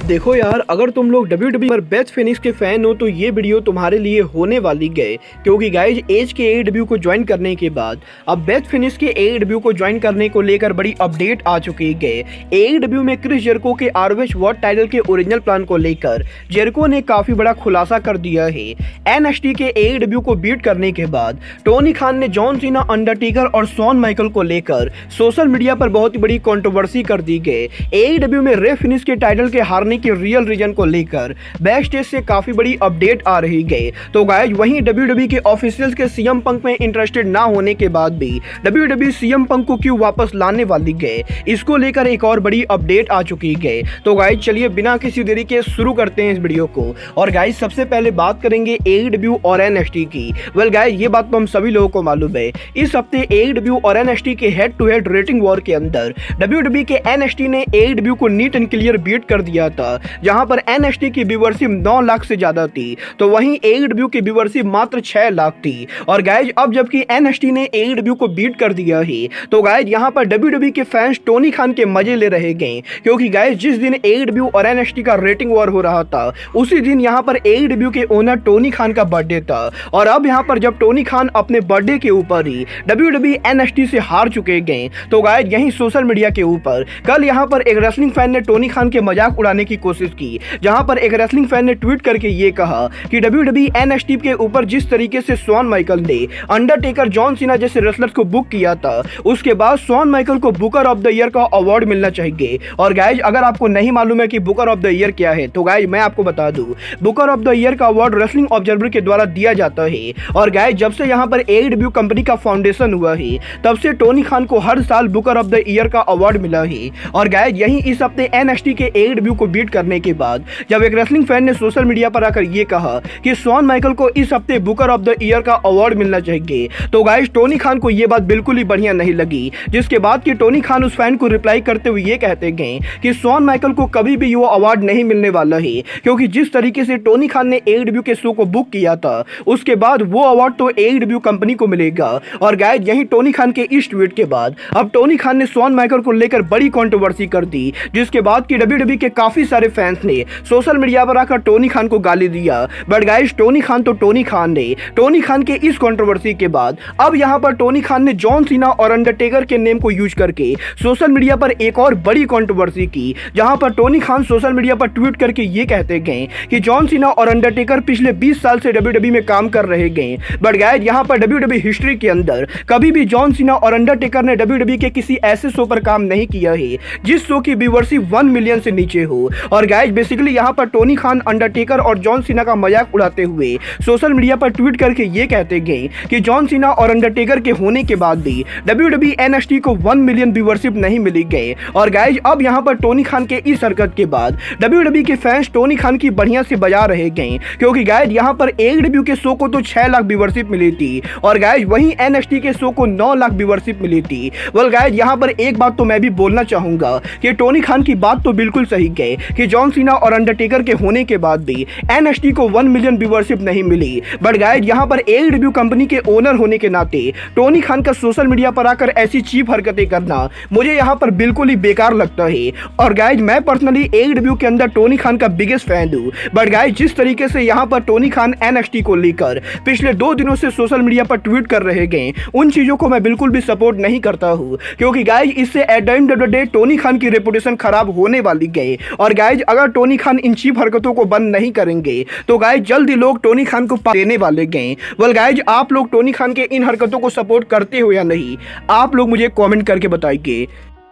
देखो यार, अगर तुम लोग WWE पर बेथ फिनिक्स के फैन हो तो ये वीडियो तुम्हारे लिए होने वाली है, क्योंकि गाइज एज के AEW को ज्वाइन करने के बाद अब बेथ फिनिक्स के AEW को ज्वाइन करने को लेकर बड़ी अपडेट आ चुकी है। AEW में क्रिस जेरिको के ROH वर्ल्ड टाइटल के ओरिजिनल प्लान को लेकर जेरिको ने काफी बड़ा खुलासा कर दिया है। NXT के AEW को बीट करने के बाद टोनी खान ने जॉन सीना, अंडरटेकर और शॉन माइकल को लेकर सोशल मीडिया पर बहुत ही बड़ी कंट्रोवर्सी कर दी गई। AEW में रे फिनिक्स के टाइटल के हारने के रियल रीजन को लेकर बैक स्टेज से काफी बड़ी अपडेट आ रही है। तो गाइज वहीं WWE के ऑफिशियल्स के CM पंक में इंटरेस्टेड ना होने के बाद भी WWE CM पंक को क्यों वापस लाने वाली है, इसको लेकर एक और बड़ी अपडेट आ चुकी है। तो गाइज चलिए बिना किसी देरी के शुरू करते हैं इस वीडियो को। और गाइज सबसे पहले बात करेंगे AEW और NXT की। वेल गाइज ये बात तो हम सभी लोगों को मालूम है, इस हफ्ते AEW और NXT के head to head rating war के अंदर WWE के NXT ने AEW को नीट एंड क्लियर बीट कर दिया था, जहां पर NXT की व्यूअरशिप 9 लाख से ज्यादा थी, तो वहीं AEW की व्यूअरशिप मात्र 6 लाख थी। और गाइज अब जबकि NXT ने AEW को बीट कर दिया है, तो गाइज यहां पर WWE के फैंस टोनी खान के मजे ले रहे हैं, क्योंकि गाइज जिस दिन AEW और NXT का रेटिंग वॉर हो रहा था उसी दिन यहां पर AEW के ओनर टोनी खान का बर्थडे था। और अब यहां पर जब टोनी खान अपने बर्थडे के ऊपर ही WWE NXT से हार चुके गए, तो गाइज यहीं सोशल मीडिया के ऊपर कल यहां पर एक रेसलिंग फैन ने टोनी खान के मजाक उड़ाने की कोशिश की, जहां पर एक रेसलिंग फैन ने ट्वीट करके ये कहा कि WWE NXT के ऊपर जिस तरीके से शॉन माइकल ने अंडरटेकर, जॉन सीना जैसे रेसलर्स को बुक किया था, उसके बाद शॉन माइकल को बुकर ऑफ द ईयर का अवार्ड मिलना चाहिए। और गाइज अगर आपको नहीं मालूम है कि बुकर ऑफ द ईयर क्या है, तो गाइज मैं आपको बता दूं, बुकर ऑफ द ईयर का अवार्ड रेसलिंग ऑब्जर्वर के द्वारा दिया जाता है। और गाइज जब से यहां पर AEW कंपनी का फाउंडेशन हुआ है, तब से टोनी खान को हर साल बुकर ऑफ द ईयर का अवार्ड मिला है। और गाइज यही इस हफ्ते NXT के AEW को बीट करने के बाद जब एक रेसलिंग फैन ने सोशल मीडिया पर आकर ये कहा कि शॉन माइकल को इस हफ्ते बुकर ऑफ द ईयर का अवार्ड मिलना चाहिए, तो गाइस टोनी खान को ये बात बिल्कुल ही बढ़िया नहीं लगी, जिसके बाद कि टोनी खान उस फैन को रिप्लाई करते हुए ये कहते गए कि शॉन माइकल को कभी भी वो अवार्ड नहीं मिलने वाला है, क्योंकि जिस तरीके से टोनी खान ने AEW के शो को बुक किया था, उसके बाद वो अवार्ड तो AEW कंपनी को मिलेगा। और गाइस यही टोनी खान के इस ट्वीट के बाद अब टोनी खान ने शॉन माइकल को लेकर बड़ी कंट्रोवर्सी कर दी, जिसके बाद कि WWE के काफी सारे फैंस ने सोशल मीडिया पर आकर टोनी खान को गाली दिया। बट गाइस टोनी खान तो टोनी खान ने, टोनी खान के इस कंट्रोवर्सी के बाद अब यहां पर टोनी खान ने जॉन सीना और अंडरटेकर के नेम को यूज करके सोशल मीडिया पर एक और बड़ी कंट्रोवर्सी की, जहां पर टोनी खान सोशल मीडिया पर ट्वीट करके ये कहते गए कि जॉन सीना और अंडरटेकर पिछले 20 साल से WWE में काम कर रहे गए। बट गाइस यहां पर WWE हिस्ट्री के अंदर कभी भी जॉन सीना और अंडरटेकर ने WWE के किसी ऐसे शो पर काम नहीं किया है जिस शो की व्यूअरशिप 1 मिलियन से नीचे हो। और गाइस बेसिकली यहां पर टोनी खान अंडरटेकर और जॉन सीना का मजाक उड़ाते हुए सोशल मीडिया पर ट्वीट करके ये कहते गए कि जॉन सीना और अंडरटेकर के होने के बाद भी WWE NXT को 1 मिलियन व्यूअरशिप नहीं मिली गए। और गाइस अब यहां पर टोनी खान के इस हरकत के बाद WWE के फैंस टोनी खान की बढ़िया से बजा रहे गए, क्योंकि गाइस यहां पर AEW के शो को तो 6 लाख व्यूअरशिप मिली थी, और गाइस वहीं NXT के शो को 9 लाख व्यूअरशिप मिली थी। वेल गाइस यहां पर एक बात तो मैं भी बोलना चाहूंगा कि टोनी खान की बात तो बिल्कुल सही है कि जॉन सीना और अंडरटेकर के होने के बाद भी NXT को 1 मिलियन व्यूअरशिप नहीं मिली। बट गाइस यहां पर AEW कंपनी के ओनर होने के नाते टोनी खान का सोशल मीडिया पर आकर ऐसी चीप हरकतें करना मुझे यहां पर बिल्कुल ही बेकार लगता है। और गाइस मैं पर्सनली AEW के अंदर टोनी खान का बिगेस्ट फैन हूं, बट गाइस जिस तरीके से यहां पर टोनी खान NXT को लेकर पिछले 2 दिनों से सोशल मीडिया पर ट्वीट कर रहे गए, उन चीजों को मैं बिल्कुल भी सपोर्ट नहीं करता हूं, क्योंकि गाइस इससे at the end of the day Tony Khan की रेपुटेशन खराब होने वाली है। और गाइस अगर टोनी खान इन चीप हरकतों को बंद नहीं करेंगे तो गाइस जल्दी लोग टोनी खान को देने वाले गए। वेल गाइस आप लोग टोनी खान के इन हरकतों को सपोर्ट करते हो या नहीं, आप लोग मुझे कमेंट करके बताइए।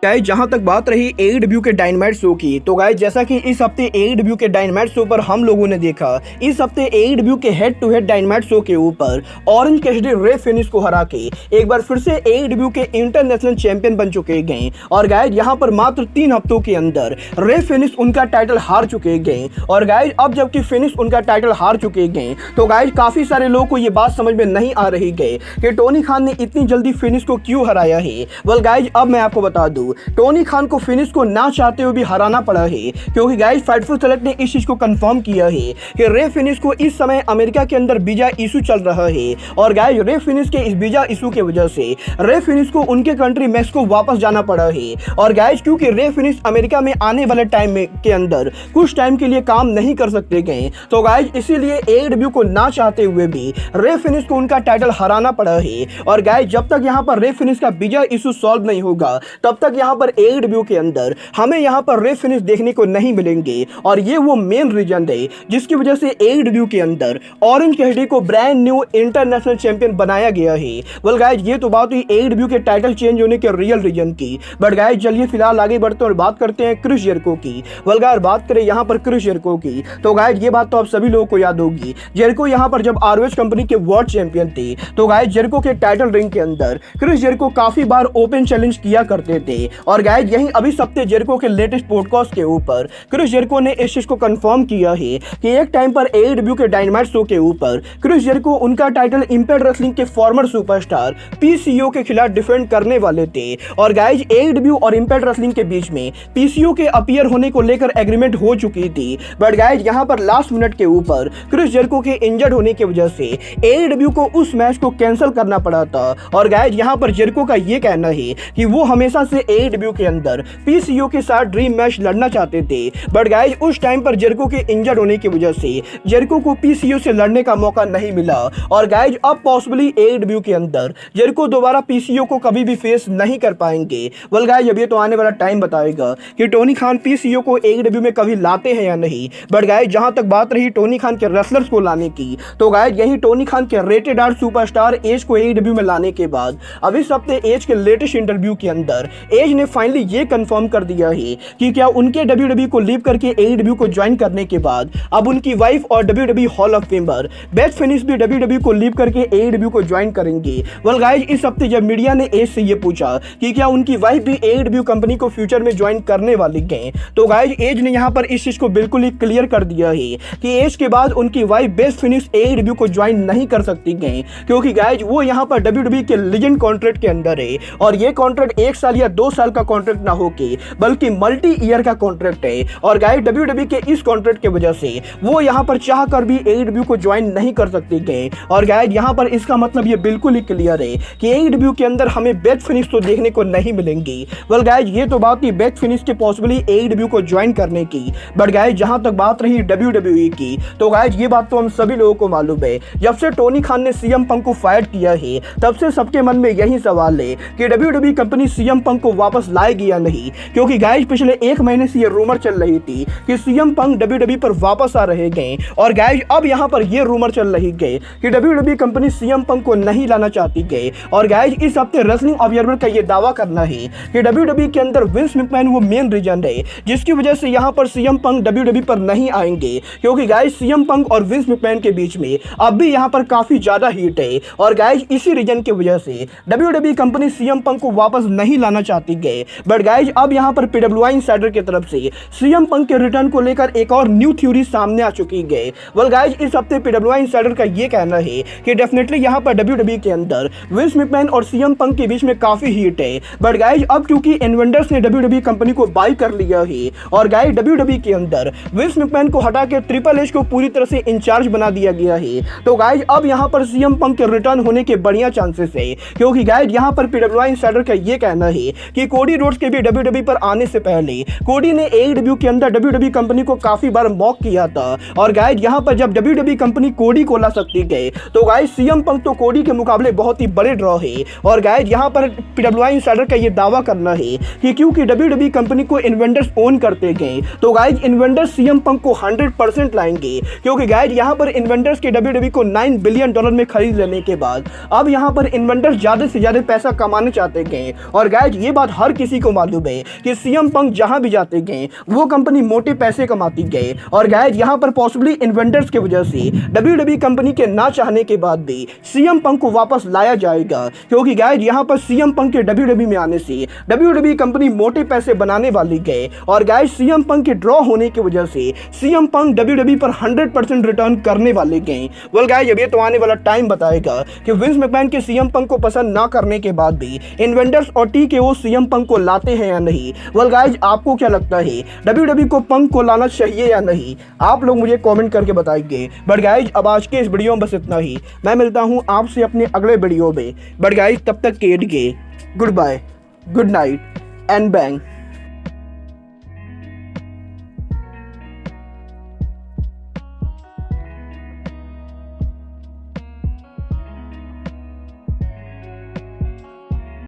गाइस जहां तक बात रही AEW के डायनामाइट शो की, तो गाइस जैसा कि इस हफ्ते AEW के डायनामाइट शो पर हम लोगों ने देखा, इस हफ्ते AEW के head to head dynamite show के ऊपर ऑरेंज कैसिडी रे फिनिक्स को हरा के एक बार फिर से AEW के इंटरनेशनल चैंपियन बन चुके गए। और गाइस यहां पर मात्र 3 हफ्तों के अंदर रे फिनिक्स उनका टाइटल हार चुके गए। और गाइस अब जबकि फिनिक्स उनका टाइटल हार चुके गए, तो गाइस काफी सारे लोगों को ये बात समझ में नहीं आ रही है कि टोनी खान ने इतनी जल्दी फिनिक्स को क्यों हराया है। वेल गाइस अब मैं आपको बता दूं, डब्ल्यू टोनी खान को फिनिश को ना चाहते हुए भी हराना पड़ा है, क्योंकि गाइस फाइटफुल सेलेक्ट ने इस चीज को कंफर्म किया है कि रे फिनिश को इस समय अमेरिका के अंदर वीजा इशू चल रहा है और गाइस रे फिनिश के इस वीजा इशू की वजह से रे फिनिश को उनके कंट्री मैक्सिको वापस जाना पड़ा है। और गाइस क्योंकि रे फिनिश अमेरिका में आने वाले टाइम के अंदर कुछ टाइम के लिए काम नहीं कर सकते गए, तो गाइस इसीलिए एडब्ल्यू को ना चाहते हुए भी रे फिनिश को उनका टाइटल हराना पड़ा है। और गाइस जब तक यहां पर रे फिनिश का वीजा इशू सॉल्व नहीं होगा तब तक यहां पर एडब्ल्यू के अंदर हमें यहां पर रे फिनिश देखने को नहीं मिलेंगे और ये वो मेन रीजन है जिसकी वजह से एडब्ल्यू के अंदर ऑरेंज कैसिडी को ब्रांड न्यू इंटरनेशनल चैंपियन बनाया गया है। वेल गाइस ये तो बात हुई एडब्ल्यू के टाइटल चेंज होने के रियल रीजन की, बट गाइस चलिए फिलहाल आगे बढ़ते हैं और बात करते हैं क्रिस जेरिको की। वेल गाइस बात करें यहां पर क्रिस जेरिको की तो गाइस ये बात तो आप सभी लोगों को याद होगी, जेरिको यहां पर जब आरओएच कंपनी के वर्ल्ड चैंपियन थे तो गाइस जेरिको के टाइटल रिंग के अंदर क्रिस जेरिको काफी बार ओपन चैलेंज किया करते थे। और गाइस यही अभी सप्ताह जेरिको के लेटेस्ट पॉडकास्ट के ऊपर क्रिस जेरिको ने इस चीज को कंफर्म किया है कि एक टाइम पर एडब्ल्यू के डायनामाइट शो के ऊपर क्रिस जेरिको उनका टाइटल इंपैक्ट रेसलिंग के फॉर्मर सुपरस्टार पीसीओ के खिलाफ डिफेंड करने वाले थे। और गाइस एडब्ल्यू और इंपैक्ट रेसलिंग के बीच में पीसीओ के अपीयर होने को लेकर एग्रीमेंट हो चुकी थी, बट गाइस यहां पर लास्ट मिनट के ऊपर क्रिस जेरिको के इंजर्ड होने की वजह से एडब्ल्यू को उस मैच को कैंसिल करना पड़ा था। और गाइस यहां पर जेरिको का ये कहना है कि वो हमेशा से एडब्ल्यू के अंदर पीसीओ के साथ ड्रीम मैच लड़ना चाहते थे, बट गाइस उस टाइम पर जेरिको के इंजर्ड होने की वजह से जेरिको को पीसीओ से लड़ने का मौका नहीं मिला। और गाइस अब पॉसिबली एडब्ल्यू के अंदर जेरिको दोबारा पीसीओ को कभी भी फेस नहीं कर पाएंगे। वेल गाइस अब ये तो आने वाला टाइम बताएगा कि टोनी खान पीसीओ को एडब्ल्यू में कभी लाते हैं या नहीं, बट गाइस जहां तक बात रही टोनी खान के रेसलर्स को लाने की तो गाइस यही टोनी खान के रेटेड आर सुपरस्टार एज को एडब्ल्यू में लाने के बाद अब इस हफ्ते एज के लेटेस्ट इंटरव्यू के अंदर एज ने फाइनली ये कंफर्म कर दिया है कि क्या उनके डब्ल्यूडब्ल्यू को लीव करके एडब्ल्यू को ज्वाइन करने के बाद अब उनकी वाइफ और WWE hall of famer Beth Phoenix भी डब्ल्यूडब्ल्यू को लीव करके एडब्ल्यू को ज्वाइन करेंगे। वेल गाइस इस हफ्ते जब मीडिया ने एज से ये पूछा कि क्या उनकी वाइफ भी एडब्ल्यू कंपनी को फ्यूचर में ज्वाइन करने वाली हैं, तो गाइस एज ने यहां पर इस चीज को बिल्कुल ही क्लियर कर दिया है कि एज के बाद उनकी वाइफ बेथ फिनिश एडब्ल्यू को ज्वाइन नहीं कर सकती हैं, क्योंकि गाइस वो यहां पर डब्ल्यूडब्ल्यू के लीजेंड कॉन्ट्रैक्ट के अंदर है और ये कॉन्ट्रैक्ट 1 साल या 2 साल का कॉन्ट्रैक्ट ना होके बल्कि मल्टी ईयर का कॉन्ट्रैक्ट है। और गाइस डब्ल्यूडब्ल्यू के इस कॉन्ट्रैक्ट की वजह से वो यहां पर चाह कर भी एडब्ल्यू को ज्वाइन नहीं कर सकते गए। और गाइस यहां पर इसका मतलब ये बिल्कुल ही क्लियर है कि एडब्ल्यू के अंदर हमें बेथ फिनिश तो देखने को नहीं मिलेंगी। वेल गाइस ये तो बात थी बेथ फिनिश के पॉसिबली एडब्ल्यू को ज्वाइन करने की, बट गाइस जहां तक बात रही डब्ल्यूडब्ल्यूई की तो गाइस ये बात तो हम सभी लोगों को मालूम है, जब से टोनी खान ने सीएम पंक को फायर किया है तब से सबके मन में यही सवाल है कि डब्ल्यूडब्ल्यूई कंपनी सीएम पंक को वापस लाएगी या नहीं, क्योंकि गाइस पिछले 1 महीने से ये रूमर चल रही थी कि सीएम पंक डब्ल्यूडब्ल्यूई पर वापस आ रहे हैं। और गाइस अब यहां पर ये रूमर चल रही है कि डब्ल्यूडब्ल्यूई कंपनी सीएम पंक को नहीं लाना चाहती है। और गाइस इस हफ्ते रेसलिंग ऑब्जर्वर का ये दावा करना है कि डब्ल्यूडब्ल्यूई के अंदर विंस मैकमैन वो मेन रीजन है जिसकी वजह से यहां पर सीएम पंक डब्ल्यूडब्ल्यूई पर नहीं आएंगे, क्योंकि गाइस सीएम पंक और विंस मैकमैन के बीच में अब भी यहां पर काफी ज्यादा हीट है। और गाइस इसी रीजन की वजह से डब्ल्यूडब्ल्यूई कंपनी सीएम पंक को वापस नहीं लाना चाहती है। बट गाइस अब यहां पर पीडब्ल्यूआई इनसाइडर की तरफ से सीएम पंक के रिटर्न को लेकर एक और न्यू थ्योरी सामने आ चुकी है। वेल गाइस इस हफ्ते पीडब्ल्यूआई इनसाइडर का ये कहना है कि डेफिनेटली यहां पर डब्ल्यूडब्ल्यूई के अंदर विंस मैकमैन और सीएम पंक के बीच में काफी हीट है। बट गाइस अब क्योंकि इन्वेंटर्स ने डब्ल्यूडब्ल्यूई कंपनी को बाय कर लिया है और गाइस डब्ल्यूडब्ल्यूई के अंदर विंस मैकमैन को हटा के ट्रिपल एच को पूरी तरह से इंचार्ज बना दिया गया है, तो गाइस अब यहां पर सीएम पंक के रिटर्न होने के बढ़िया चांसेस है, क्योंकि गाइस यहां पर पीडब्ल्यूआई इनसाइडर का ये कहना है कि कोडी रोड्स के भी डब्ल्यूडब्ल्यूई पर आने से पहले कोडी ने एडब्ल्यू के अंदर डब्ल्यूडब्ल्यूई कंपनी को काफी बार मॉक किया था। और गाइस यहां पर जब डब्ल्यूडब्ल्यूई कंपनी कोडी को ला सकती है तो गाइस सीएम पंक तो कोडी के मुकाबले बहुत ही बड़े ड्रॉ है। और गाइस यहां पर पीडब्ल्यूआई इनसाइडर का ये दावा करना है कि क्योंकि डब्ल्यूडब्ल्यूई कंपनी को इन्वेंटर्स ओन करते गए तो गाइस इन्वेंटर्स सीएम पंक को 100% लाएंगे, क्योंकि गाइस यहां पर इन्वेंटर्स के डब्ल्यूडब्ल्यूई को $9 बिलियन में खरीद लेने के बाद अब यहां पर इन्वेंटर्स ज्यादा से ज्यादा पैसा कमाने चाहते गए। और गाइस ये बात हर किसी को मालूम है कि सीएम पंक जहां भी जाते गए वो कंपनी मोटे पैसे कमाती गए। और गाइस यहां पर पॉसिबली इन्वेंटर्स की वजह से डब्ल्यूडब्ल्यूई कंपनी के ना चाहने के बाद भी सीएम पंक को वापस लाया जाएगा, क्योंकि गाइस यहां पर सीएम पंक के डब्ल्यूडब्ल्यूई में आने से डब्ल्यूडब्ल्यूई कंपनी मोटे पैसे बनाने वाली गए। और गाइस सीएम पंक के ड्रॉ होने की वजह से सीएम पंक डब्ल्यूडब्ल्यूई पर 100% रिटर्न करने वाले गए। वेल गाइस अब ये तो आने वाला टाइम बताएगा कि विंस मैकमैन के सीएम पंक को पसंद ना करने के बाद भी इन्वेंटर्स और टीकेओ सीएम सीएम पंक को लाते हैं या नहीं। वेल गाइज, आपको क्या लगता है WWE को पंक को लाना चाहिए या नहीं, आप लोग मुझे कमेंट करके बताएंगे। बट गाइज, अब आज के इस वीडियो में बस इतना ही। मैं मिलता हूं आपसे अपने अगले वीडियो में। बट गाइज, तब तक के लिए goodbye, good night and bang.